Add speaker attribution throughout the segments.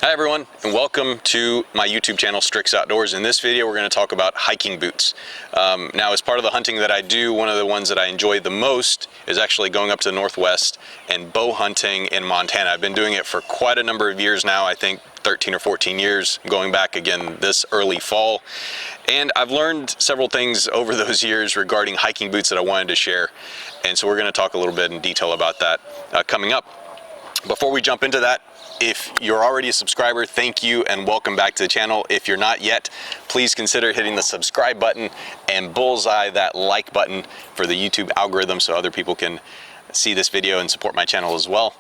Speaker 1: Hi everyone, and welcome to my YouTube channel, Strix Outdoors. In this video, we're going to talk about hiking boots. Now, as part of the hunting that I do, one of the ones that I enjoy the most is actually going up to the Northwest and bow hunting in Montana. I've been doing it for quite a number of years now, I think 13 or 14 years, going back again this early fall. And I've learned several things over those years regarding hiking boots that I wanted to share. And so we're going to talk a little bit in detail about that coming up. Before we jump into that, if you're already a subscriber, thank you and welcome back to the channel. If you're not yet, please consider hitting the subscribe button and bullseye that like button for the YouTube algorithm so other people can see this video and support my channel as well.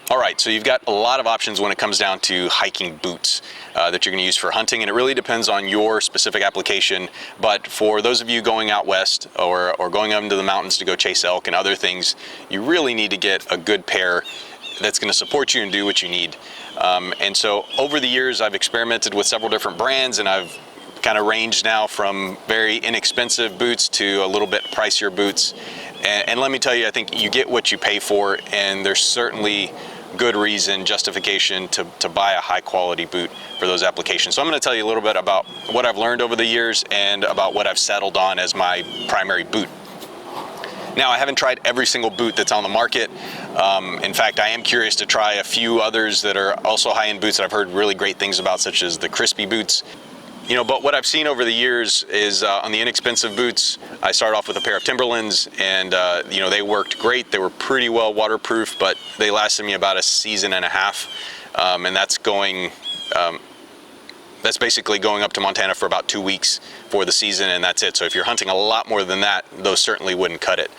Speaker 1: All right, so you've got a lot of options when it comes down to hiking boots that you're going to use for hunting, and it really depends on your specific application. But for those of you going out west or going up into the mountains to go chase elk and other things, you really need to get a good pair that's going to support you and do what you need. And so over the years, I've experimented with several different brands, and I've kind of ranged now from very inexpensive boots to a little bit pricier boots. And let me tell you, I think you get what you pay for, and there's certainly good reason, justification to buy a high quality boot for those applications. So I'm going to tell you a little bit about what I've learned over the years and about what I've settled on as my primary boot. Now, I haven't tried every single boot that's on the market. In fact, I am curious to try a few others that are also high-end boots that I've heard really great things about, such as the Crispy boots. You know, but what I've seen over the years is on the inexpensive boots, I started off with a pair of Timberlands, and you know, they worked great. They were pretty well waterproof, but they lasted me about a season and a half, and that's basically going up to Montana for about 2 weeks for the season, and that's it. So if you're hunting a lot more than that, those certainly wouldn't cut it.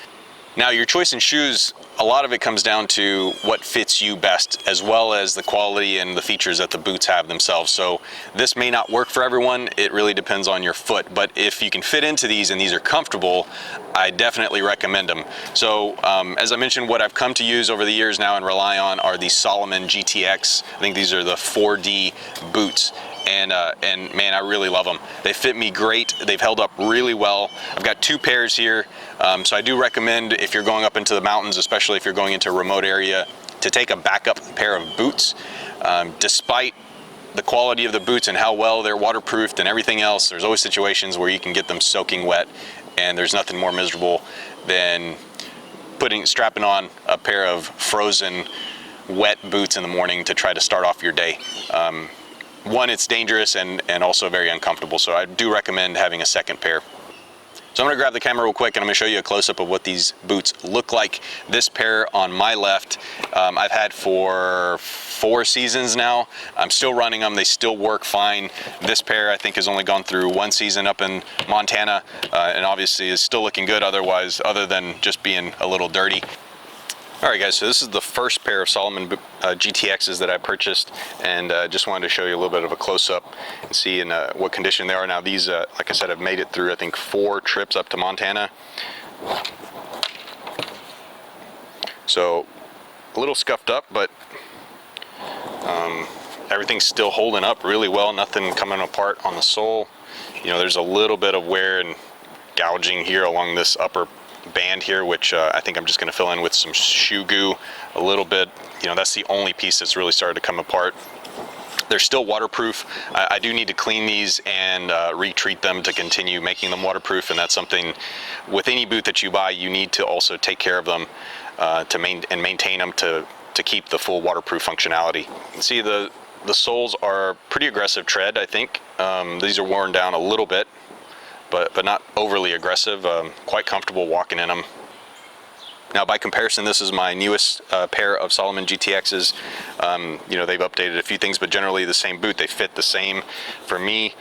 Speaker 1: Now, your choice in shoes, a lot of it comes down to what fits you best, as well as the quality and the features that the boots have themselves. So this may not work for everyone. It really depends on your foot. But if you can fit into these and these are comfortable, I definitely recommend them. So as I mentioned, what I've come to use over the years now and rely on are the Salomon GTX. I think these are the 4D boots. And man, I really love them. They fit me great. They've held up really well. I've got two pairs here. So I do recommend, if you're going up into the mountains, especially if you're going into a remote area, to take a backup pair of boots. Despite the quality of the boots and how well they're waterproofed and everything else, there's always situations where you can get them soaking wet, and there's nothing more miserable than strapping on a pair of frozen wet boots in the morning to try to start off your day. One, it's dangerous and also very uncomfortable, so I do recommend having a second pair. So I'm going to grab the camera real quick and I'm going to show you a close-up of what these boots look like. This pair on my left, I've had for 4 seasons now. I'm still running them. They still work fine. This pair, I think, has only gone through 1 season up in Montana, and obviously is still looking good otherwise, other than just being a little dirty. Alright guys, so this is the first pair of Salomon GTXs that I purchased, and just wanted to show you a little bit of a close-up and see in what condition they are. Now these, like I said, I've made it through I think 4 trips up to Montana. So a little scuffed up, but everything's still holding up really well, nothing coming apart on the sole. You know, there's a little bit of wear and gouging here along this upper band here, which I think I'm just going to fill in with some shoe goo a little bit. You know, that's the only piece that's really started to come apart. They're still waterproof. I do need to clean these and retreat them to continue making them waterproof, and that's something with any boot that you buy, you need to also take care of them and maintain them to keep the full waterproof functionality. You can see the soles are pretty aggressive tread, I think. These are worn down a little bit, but not overly aggressive. Quite comfortable walking in them. Now, by comparison, this is my newest pair of Salomon GTXs. You know, they've updated a few things, but generally the same boot. They fit the same for me.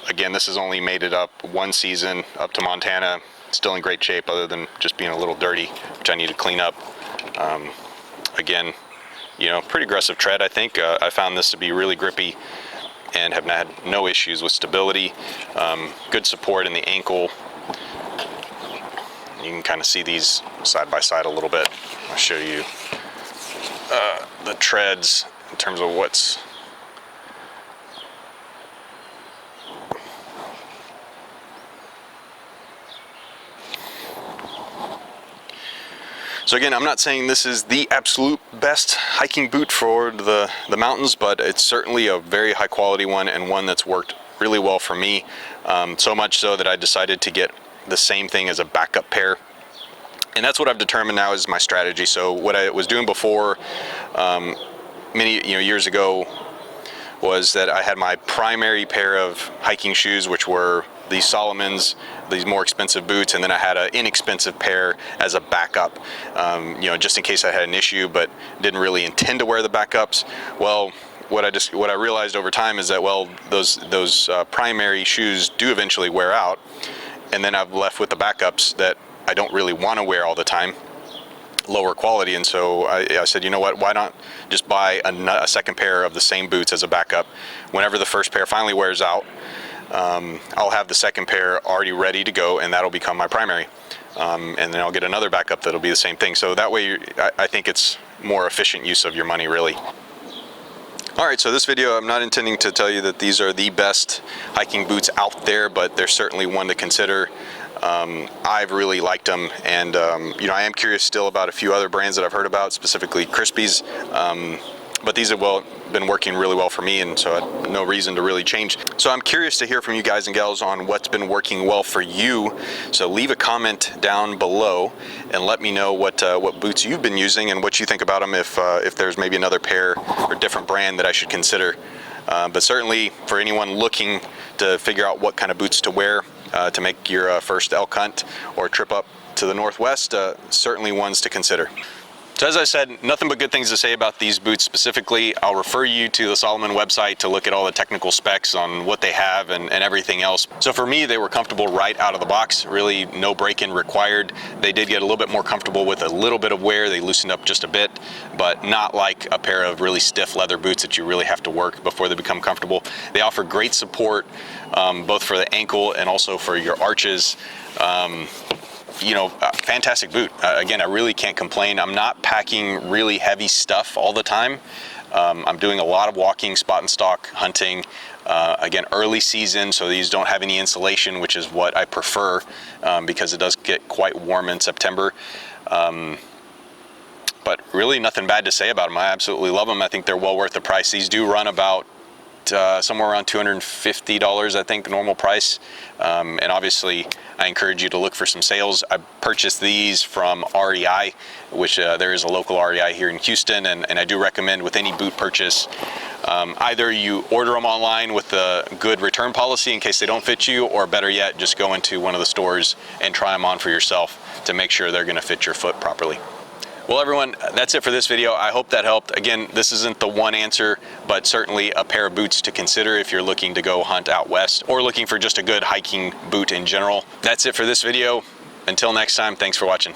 Speaker 1: Again, this has only made it up 1 season up to Montana. Still in great shape, other than just being a little dirty, which I need to clean up. Again, you know, pretty aggressive tread, I think. I found this to be really grippy and have had no issues with stability. Good support in the ankle. You can kind of see these side by side a little bit. I'll show you the treads in terms of what's So again, I'm not saying this is the absolute best hiking boot for the mountains, but it's certainly a very high quality one, and one that's worked really well for me. So much so that I decided to get the same thing as a backup pair. And that's what I've determined now is my strategy. So what I was doing before, many years ago, was that I had my primary pair of hiking shoes, which were these Salomons, these more expensive boots, and then I had an inexpensive pair as a backup, just in case I had an issue, but didn't really intend to wear the backups. Well, what I realized over time is that, well, those primary shoes do eventually wear out, and then I'm left with the backups that I don't really want to wear all the time, lower quality. And so I said, you know what, why not just buy a second pair of the same boots as a backup? Whenever the first pair finally wears out, I'll have the second pair already ready to go, and that'll become my primary. And then I'll get another backup that'll be the same thing. So that way, I think it's more efficient use of your money, really. All right, so this video, I'm not intending to tell you that these are the best hiking boots out there, but they're certainly one to consider. I've really liked them, and I am curious still about a few other brands that I've heard about, specifically Crispy's. But these have been working really well for me, and so I had no reason to really change. So I'm curious to hear from you guys and gals on what's been working well for you. So leave a comment down below and let me know what boots you've been using and what you think about them, if there's maybe another pair or different brand that I should consider. But certainly for anyone looking to figure out what kind of boots to wear to make your first elk hunt or trip up to the Northwest, certainly ones to consider. So as I said, nothing but good things to say about these boots specifically. I'll refer you to the Salomon website to look at all the technical specs on what they have and everything else. So for me, they were comfortable right out of the box, really no break-in required. They did get a little bit more comfortable with a little bit of wear. They loosened up just a bit, but not like a pair of really stiff leather boots that you really have to work before they become comfortable. They offer great support, both for the ankle and also for your arches. Fantastic boot. Again, I really can't complain. I'm not packing really heavy stuff all the time. I'm doing a lot of walking, spot and stalk hunting. Again, early season, so these don't have any insulation, which is what I prefer, because it does get quite warm in September. But really nothing bad to say about them. I absolutely love them. I think they're well worth the price. These do run about somewhere around $250, I think, normal price. And obviously, I encourage you to look for some sales. I purchased these from REI, which there is a local REI here in Houston, and I do recommend with any boot purchase, either you order them online with a good return policy in case they don't fit you, or better yet, just go into one of the stores and try them on for yourself to make sure they're going to fit your foot properly. Well, everyone, that's it for this video. I hope that helped. Again, this isn't the one answer, but certainly a pair of boots to consider if you're looking to go hunt out west or looking for just a good hiking boot in general. That's it for this video. Until next time, thanks for watching.